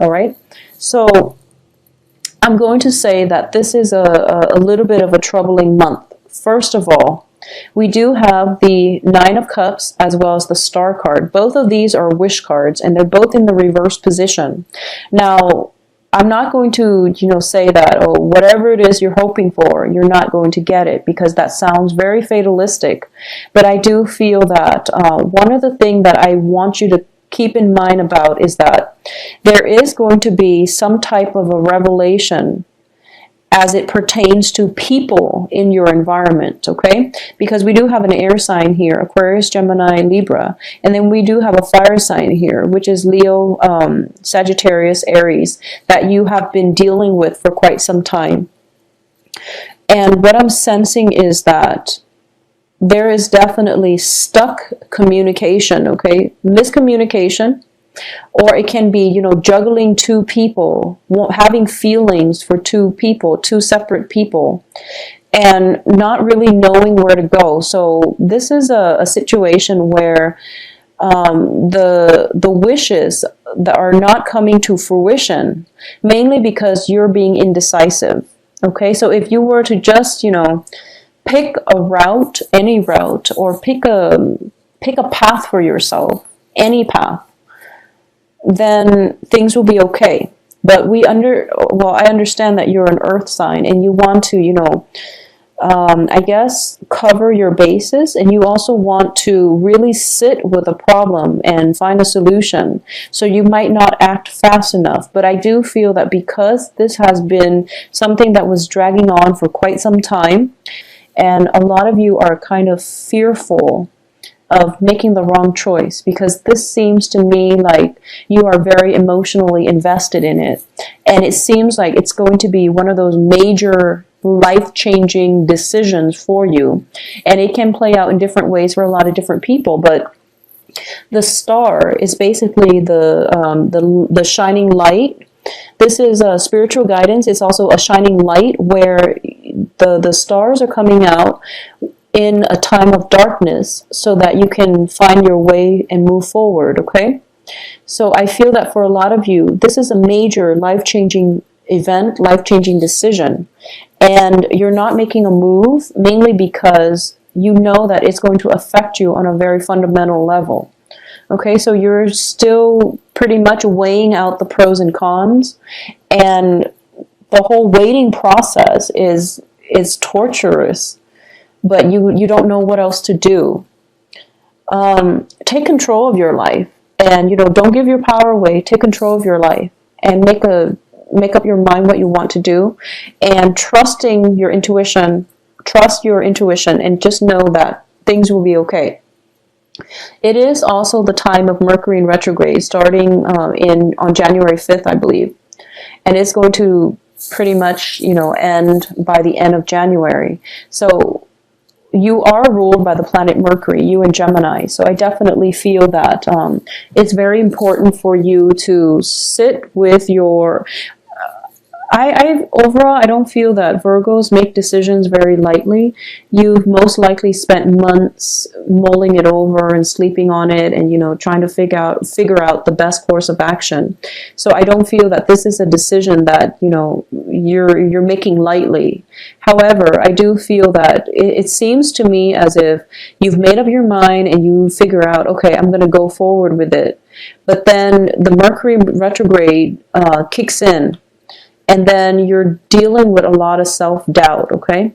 All right. So I'm going to say that this is a little bit of a troubling month. First of all, we do have the Nine of Cups as well as the Star card. Both of these are wish cards, and they're both in the reverse position. Now, I'm not going to, say that, oh, whatever it is you're hoping for, you're not going to get it, because that sounds very fatalistic. But I do feel that one of the things that I want you to keep in mind about is that there is going to be some type of a revelation as it pertains to people in your environment, okay? Because we do have an air sign here, Aquarius, Gemini, Libra, and then we do have a fire sign here, which is Leo, Sagittarius, Aries, that you have been dealing with for quite some time. And what I'm sensing is that there is definitely stuck communication, okay? Miscommunication. Or it can be, juggling two people, having feelings for two people, two separate people, and not really knowing where to go. So this is a situation where the wishes that are not coming to fruition, mainly because you're being indecisive. Okay, so if you were to just, pick a route, any route, or pick a path for yourself, any path, then things will be okay. But I understand that you're an earth sign and you want to, I guess, cover your bases, and you also want to really sit with a problem and find a solution. So you might not act fast enough. But I do feel that because this has been something that was dragging on for quite some time, and a lot of you are kind of fearful of making the wrong choice, because this seems to me like you are very emotionally invested in it. And it seems like it's going to be one of those major life-changing decisions for you. And it can play out in different ways for a lot of different people. But the star is basically the shining light. This is a spiritual guidance. It's also a shining light where the stars are coming out in a time of darkness so that you can find your way and move forward, okay? So I feel that for a lot of you, this is a major life-changing event, life-changing decision. And you're not making a move mainly because you know that it's going to affect you on a very fundamental level. Okay, so you're still pretty much weighing out the pros and cons, and the whole waiting process is torturous. But you don't know what else to do. Take control of your life, and don't give your power away. Take control of your life and make up your mind what you want to do, and trust your intuition, and just know that things will be okay. It is also the time of Mercury in retrograde, starting on January 5th, I believe, and it's going to pretty much end by the end of January. So you are ruled by the planet Mercury, you and Gemini. So I definitely feel that it's very important for you to sit with your... Overall, I don't feel that Virgos make decisions very lightly. You've most likely spent months mulling it over and sleeping on it, and trying to figure out the best course of action. So I don't feel that this is a decision that you're making lightly. However, I do feel that it seems to me as if you've made up your mind and you figure out, okay, I'm going to go forward with it. But then the Mercury retrograde kicks in. And then you're dealing with a lot of self-doubt, okay?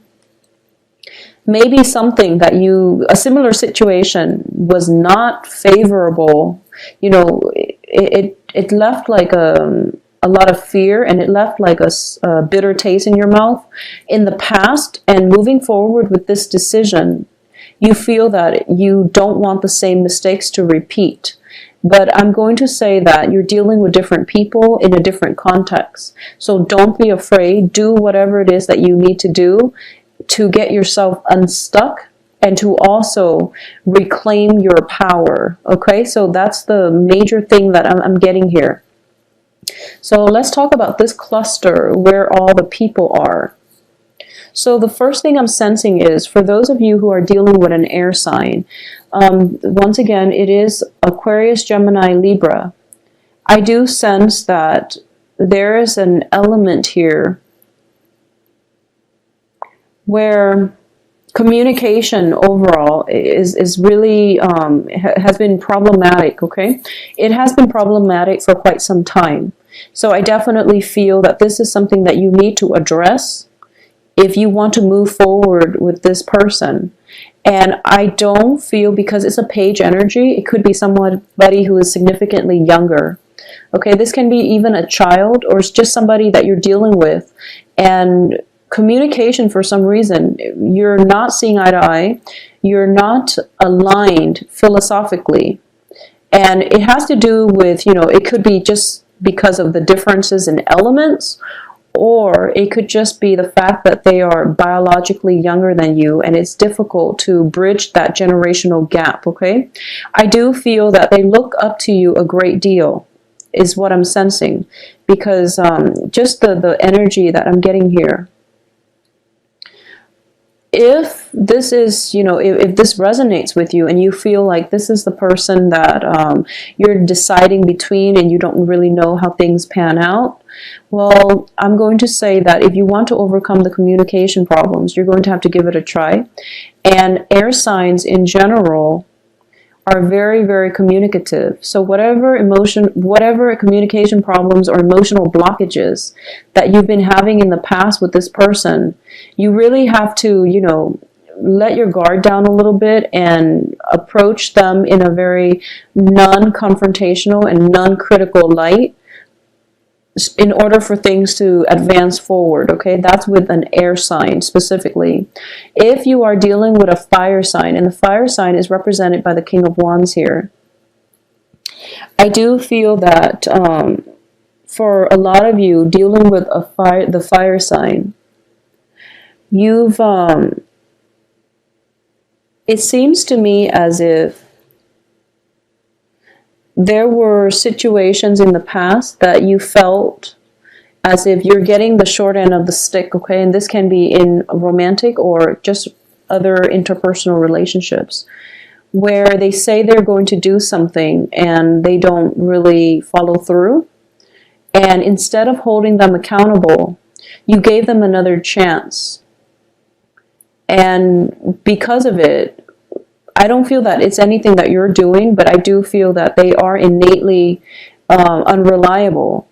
Maybe something that a similar situation was not favorable, it left like a lot of fear, and it left like a bitter taste in your mouth in the past. And moving forward with this decision, you feel that you don't want the same mistakes to repeat. But I'm going to say that you're dealing with different people in a different context. So don't be afraid. Do whatever it is that you need to do to get yourself unstuck and to also reclaim your power. Okay, so that's the major thing that I'm getting here. So let's talk about this cluster where all the people are. So the first thing I'm sensing is, for those of you who are dealing with an air sign, once again, it is Aquarius, Gemini, Libra. I do sense that there is an element here where communication overall is really has been problematic. Okay, it has been problematic for quite some time. So I definitely feel that this is something that you need to address if you want to move forward with this person. And I don't feel, because it's a page energy, it could be somebody who is significantly younger. Okay, this can be even a child, or it's just somebody that you're dealing with. And communication, for some reason, you're not seeing eye to eye. You're not aligned philosophically. And it has to do with, it could be just because of the differences in elements, or it could just be the fact that they are biologically younger than you, and it's difficult to bridge that generational gap, okay? I do feel that they look up to you a great deal, is what I'm sensing, because just the energy that I'm getting here. If this is, if this resonates with you and you feel like this is the person that you're deciding between and you don't really know how things pan out, well, I'm going to say that if you want to overcome the communication problems, you're going to have to give it a try. And air signs in general are very, very communicative. So whatever communication problems or emotional blockages that you've been having in the past with this person, you really have to, let your guard down a little bit and approach them in a very non-confrontational and non-critical light in order for things to advance forward, okay? That's with an air sign specifically. If you are dealing with a fire sign, and the fire sign is represented by the King of Wands here, I do feel that for a lot of you dealing with the fire sign, you've, it seems to me as if there were situations in the past that you felt as if you're getting the short end of the stick, okay? And this can be in romantic or just other interpersonal relationships, where they say they're going to do something and they don't really follow through. And instead of holding them accountable, you gave them another chance. And because of it, I don't feel that it's anything that you're doing, but I do feel that they are innately unreliable.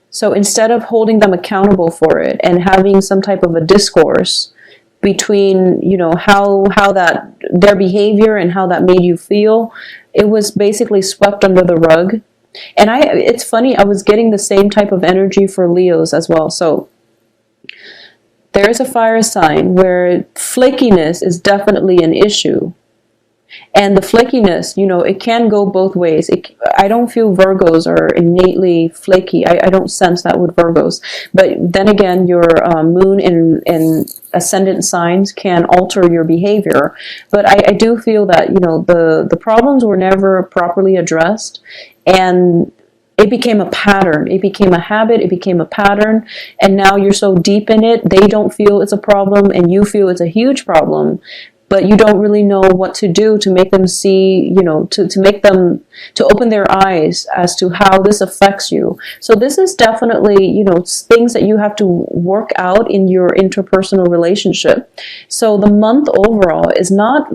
So instead of holding them accountable for it and having some type of a discourse between, how that their behavior and how that made you feel, it was basically swept under the rug. And it's funny, I was getting the same type of energy for Leos as well. So there is a fire sign where flakiness is definitely an issue. And the flakiness, it can go both ways. I don't feel Virgos are innately flaky. I don't sense that with Virgos. But then again, your moon and ascendant signs can alter your behavior. But I do feel that, the problems were never properly addressed. And it became a pattern. It became a habit. It became a pattern. And now you're so deep in it, they don't feel it's a problem and you feel it's a huge problem. But you don't really know what to do to make them see, to open their eyes as to how this affects you. So this is definitely, things that you have to work out in your interpersonal relationship. So the month overall is not,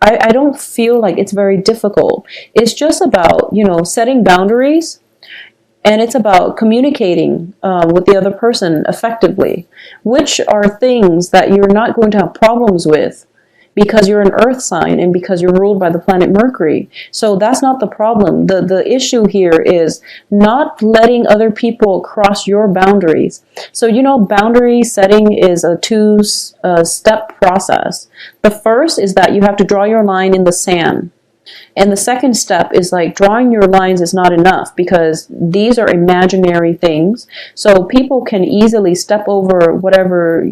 I don't feel like it's very difficult. It's just about, setting boundaries. And it's about communicating with the other person effectively, which are things that you're not going to have problems with, because you're an earth sign and because you're ruled by the planet Mercury. So that's not the problem. The issue here is not letting other people cross your boundaries. So, boundary setting is a two-step process. The first is that you have to draw your line in the sand. And the second step is like drawing your lines is not enough, because these are imaginary things. So people can easily step over whatever,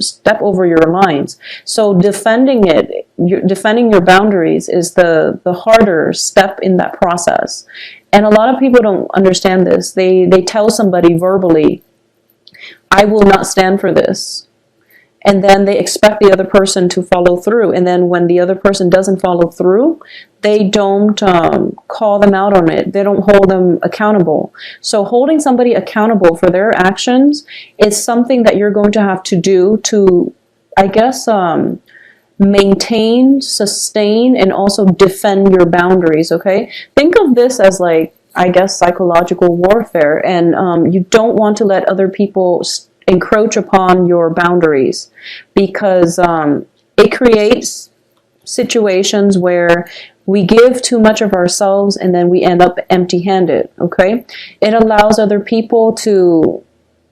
step over your lines. So defending your boundaries is the harder step in that process. And a lot of people don't understand this. They tell somebody verbally, I will not stand for this. and then they expect the other person to follow through. And then when the other person doesn't follow through, they don't call them out on it. They don't hold them accountable. So holding somebody accountable for their actions is something that you're going to have to do to, I guess, maintain, sustain, and also defend your boundaries, okay? Think of this as like, I guess, psychological warfare, and you don't want to let other people encroach upon your boundaries, because it creates situations where we give too much of ourselves and then we end up empty-handed, okay? It allows other people to,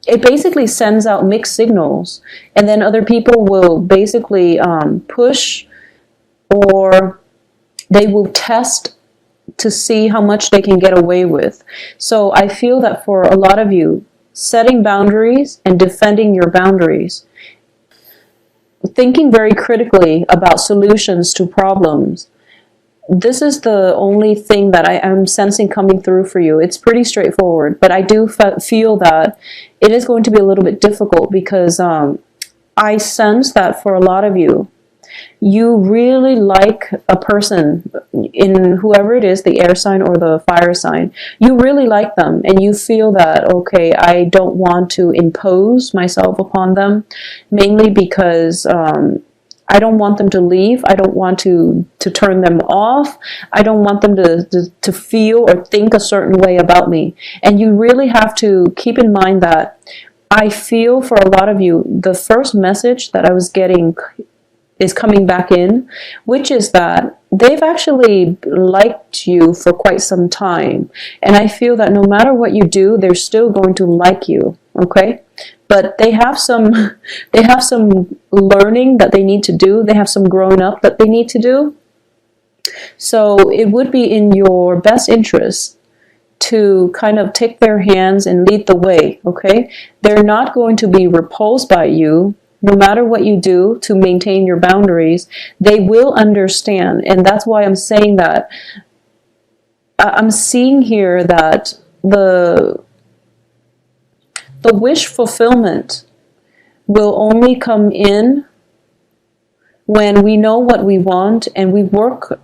it basically sends out mixed signals, and then other people will basically push, or they will test to see how much they can get away with. So I feel that for a lot of you, setting boundaries and defending your boundaries, thinking very critically about solutions to problems, this is the only thing that I am sensing coming through for you. It's pretty straightforward, but I do feel that it is going to be a little bit difficult, because I sense that for a lot of you, you really like a person, in whoever it is, the air sign or the fire sign. You really like them, and you feel that, okay, I don't want to impose myself upon them, mainly because I don't want them to leave. I don't want to turn them off. I don't want them to feel or think a certain way about me. And you really have to keep in mind that I feel for a lot of you, the first message that I was getting is coming back in, which is that they've actually liked you for quite some time. And I feel that no matter what you do, they're still going to like you, okay? But they have some learning that they need to do. They have some growing up that they need to do. So it would be in your best interest to kind of take their hands and lead the way, okay? They're not going to be repulsed by you. No matter what you do to maintain your boundaries, they will understand. And that's why I'm saying that. I'm seeing here that the wish fulfillment will only come in when we know what we want and we work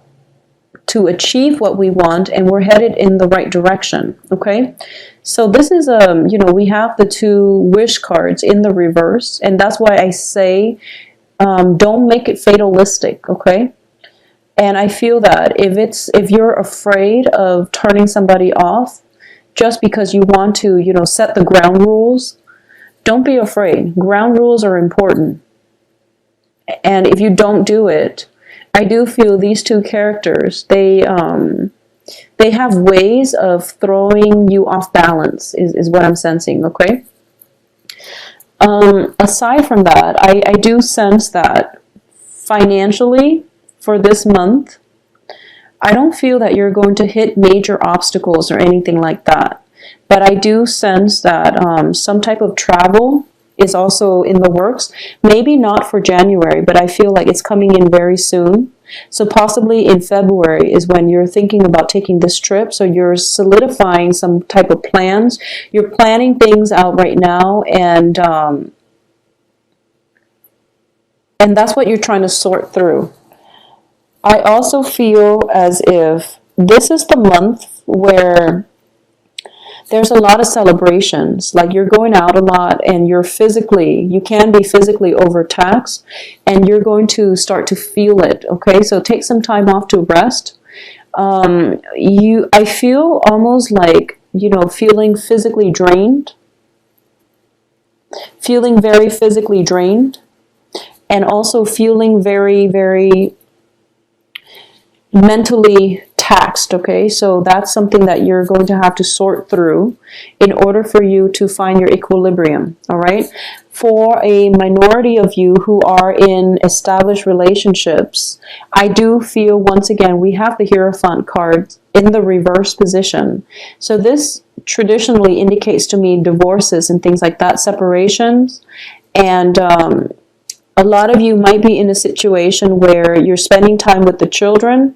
to achieve what we want, and we're headed in the right direction, okay? So this is, we have the two wish cards in the reverse, and that's why I say don't make it fatalistic, okay? And I feel that if you're afraid of turning somebody off just because you want to, set the ground rules, don't be afraid. Ground rules are important. And if you don't do it, I do feel these two characters, they have ways of throwing you off balance, is what I'm sensing, okay? Aside from that, I do sense that financially for this month, I don't feel that you're going to hit major obstacles or anything like that. But I do sense that some type of travel is also in the works. Maybe not for January, but I feel like it's coming in very soon. So possibly in February is when you're thinking about taking this trip. So you're solidifying some type of plans. You're planning things out right now, and that's what you're trying to sort through. I also feel as if this is the month where there's a lot of celebrations. Like you're going out a lot, and you can be physically overtaxed, and you're going to start to feel it, okay? So take some time off to rest. I feel almost like, feeling physically drained, feeling very physically drained, and also feeling very, very mentally taxed, okay? So that's something that you're going to have to sort through in order for you to find your equilibrium, all right? For a minority of you who are in established relationships, I do feel, once again, we have the Hierophant card in the reverse position. So this traditionally indicates to me divorces and things like that, separations, and a lot of you might be in a situation where you're spending time with the children,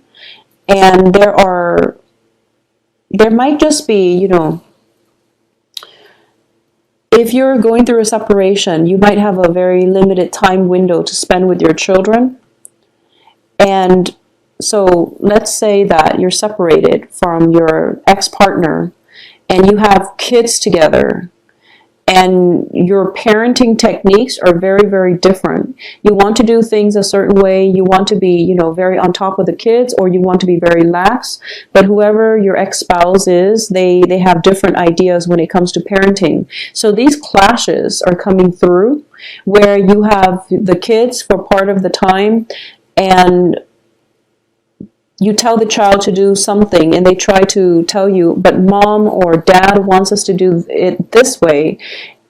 and there might just be, If you're going through a separation, you might have a very limited time window to spend with your children. And so let's say that you're separated from your ex-partner and you have kids together, and your parenting techniques are very, very different. You want to do things a certain way. You want to be, you know, very on top of the kids, or you want to be very lax. But whoever your ex-spouse is, they have different ideas when it comes to parenting. So these clashes are coming through where you have the kids for part of the time, and you tell the child to do something and they try to tell you, but mom or dad wants us to do it this way.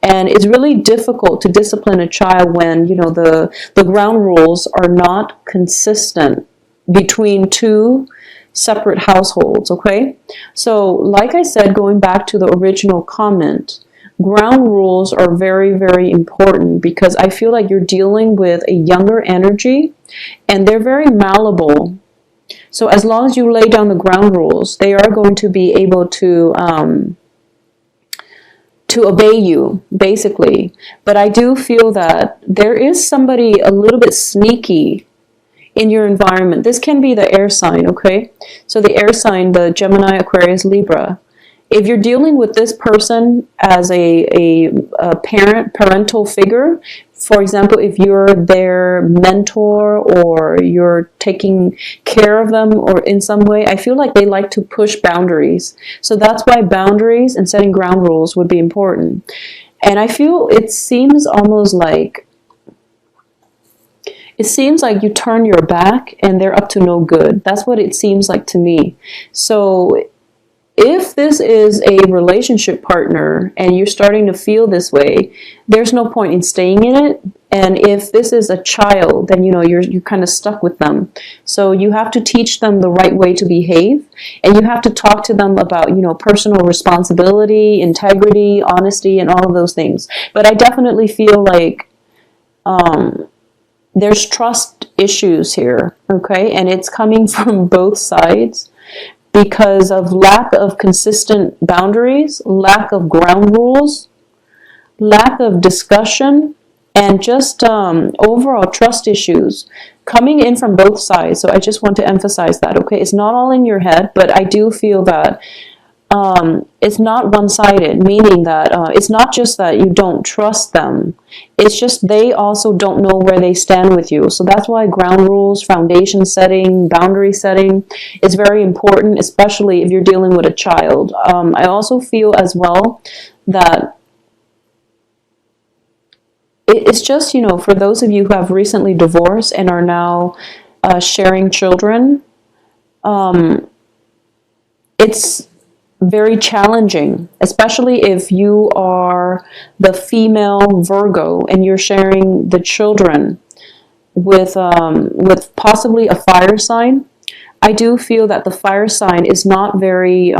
And it's really difficult to discipline a child when, you know, the ground rules are not consistent between two separate households, okay? So like I said, going back to the original comment, ground rules are very, very important because I feel like you're dealing with a younger energy and they're very malleable. So as long as you lay down the ground rules, they are going to be able to obey you, basically. But I do feel that there is somebody a little bit sneaky in your environment. This can be the air sign, okay? So the air sign, the Gemini, Aquarius, Libra. If you're dealing with this person as a parental figure, for example, if you're their mentor or you're taking care of them or in some way, I feel like they like to push boundaries. So that's why boundaries and setting ground rules would be important. And I feel it seems almost like, you turn your back and they're up to no good. That's what it seems like to me. So if this is a relationship partner and you're starting to feel this way, there's no point in staying in it. And if this is a child, then, you know, you're kind of stuck with them. So you have to teach them the right way to behave, and you have to talk to them about, you know, personal responsibility, integrity, honesty, and all of those things. But I definitely feel like there's trust issues here, okay? And it's coming from both sides, because of lack of consistent boundaries, lack of ground rules, lack of discussion, and just overall trust issues coming in from both sides. So I just want to emphasize that, okay? It's not all in your head, but I do feel that it's not one-sided, meaning that it's not just that you don't trust them. It's just they also don't know where they stand with you. So that's why ground rules, foundation setting, boundary setting is very important, especially if you're dealing with a child. I also feel as well that it's just, you know, for those of you who have recently divorced and are now sharing children, it's very challenging, especially if you are the female Virgo and you're sharing the children with possibly a fire sign. I do feel that the fire sign is not very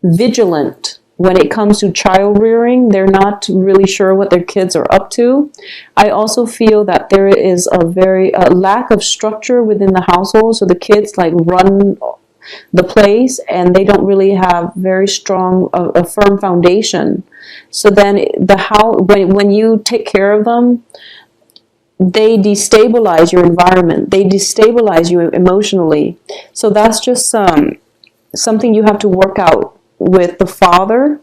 vigilant when it comes to child rearing. They're not really sure what their kids are up to. I also feel that there is a very lack of structure within the household, so the kids like run the place and they don't really have very strong a firm foundation. So then when you take care of them, they destabilize your environment, they destabilize you emotionally. So that's just something you have to work out with the father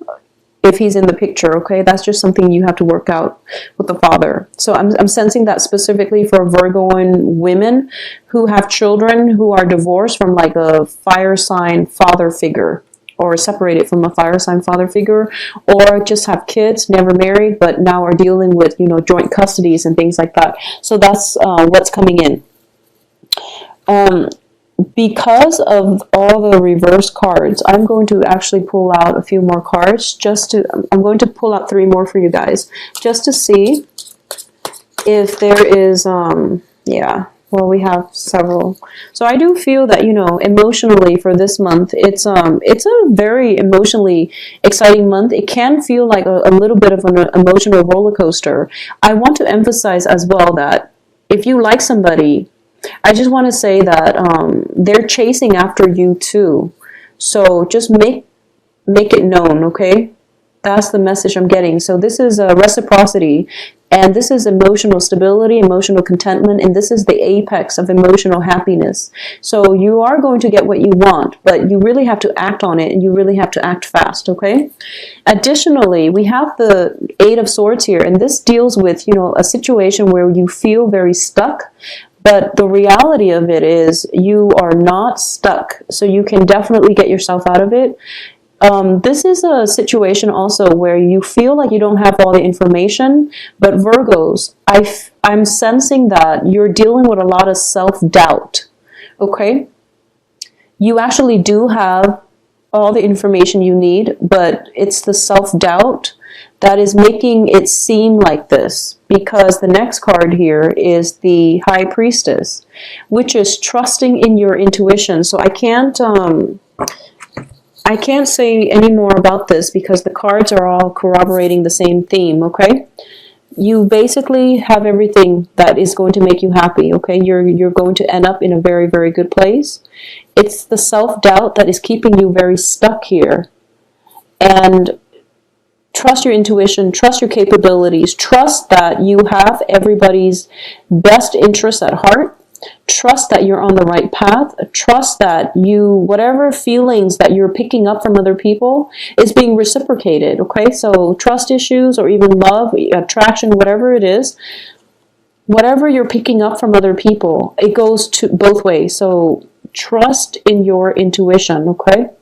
if he's in the picture, okay? That's just something you have to work out with the father. So I'm sensing that specifically for Virgoan women who have children who are divorced from like a fire sign father figure, or separated from a fire sign father figure, or just have kids, never married, but now are dealing with, you know, joint custodies and things like that. So that's what's coming in. Because of all the reverse cards, I'm going to actually pull out a few more cards. I'm going to pull out 3 more for you guys, just to see if there is, yeah, well, we have several. So I do feel that, you know, emotionally for this month, it's a very emotionally exciting month. It can feel like a little bit of an emotional roller coaster. I want to emphasize as well that if you like somebody, I just want to say that they're chasing after you too. So just make it known, okay? That's the message I'm getting. So this is a reciprocity, and this is emotional stability, emotional contentment, and this is the apex of emotional happiness. So you are going to get what you want, but you really have to act on it, and you really have to act fast, okay? Additionally, we have the Eight of Swords here, and this deals with, you know, a situation where you feel very stuck. But the reality of it is you are not stuck, so you can definitely get yourself out of it. This is a situation also where you feel like you don't have all the information, but Virgos, I'm sensing that you're dealing with a lot of self-doubt, okay? You actually do have all the information you need, but it's the self-doubt that is making it seem like this, because the next card here is the High Priestess, which is trusting in your intuition. So I can't say any more about this because the cards are all corroborating the same theme, okay? You basically have everything that is going to make you happy, okay? You're going to end up in a very, very good place. It's the self-doubt that is keeping you very stuck here. And trust your intuition, trust your capabilities, trust that you have everybody's best interests at heart, trust that you're on the right path, trust that whatever feelings that you're picking up from other people is being reciprocated, okay? So trust issues or even love, attraction, whatever it is, whatever you're picking up from other people, it goes to both ways. So trust in your intuition, okay?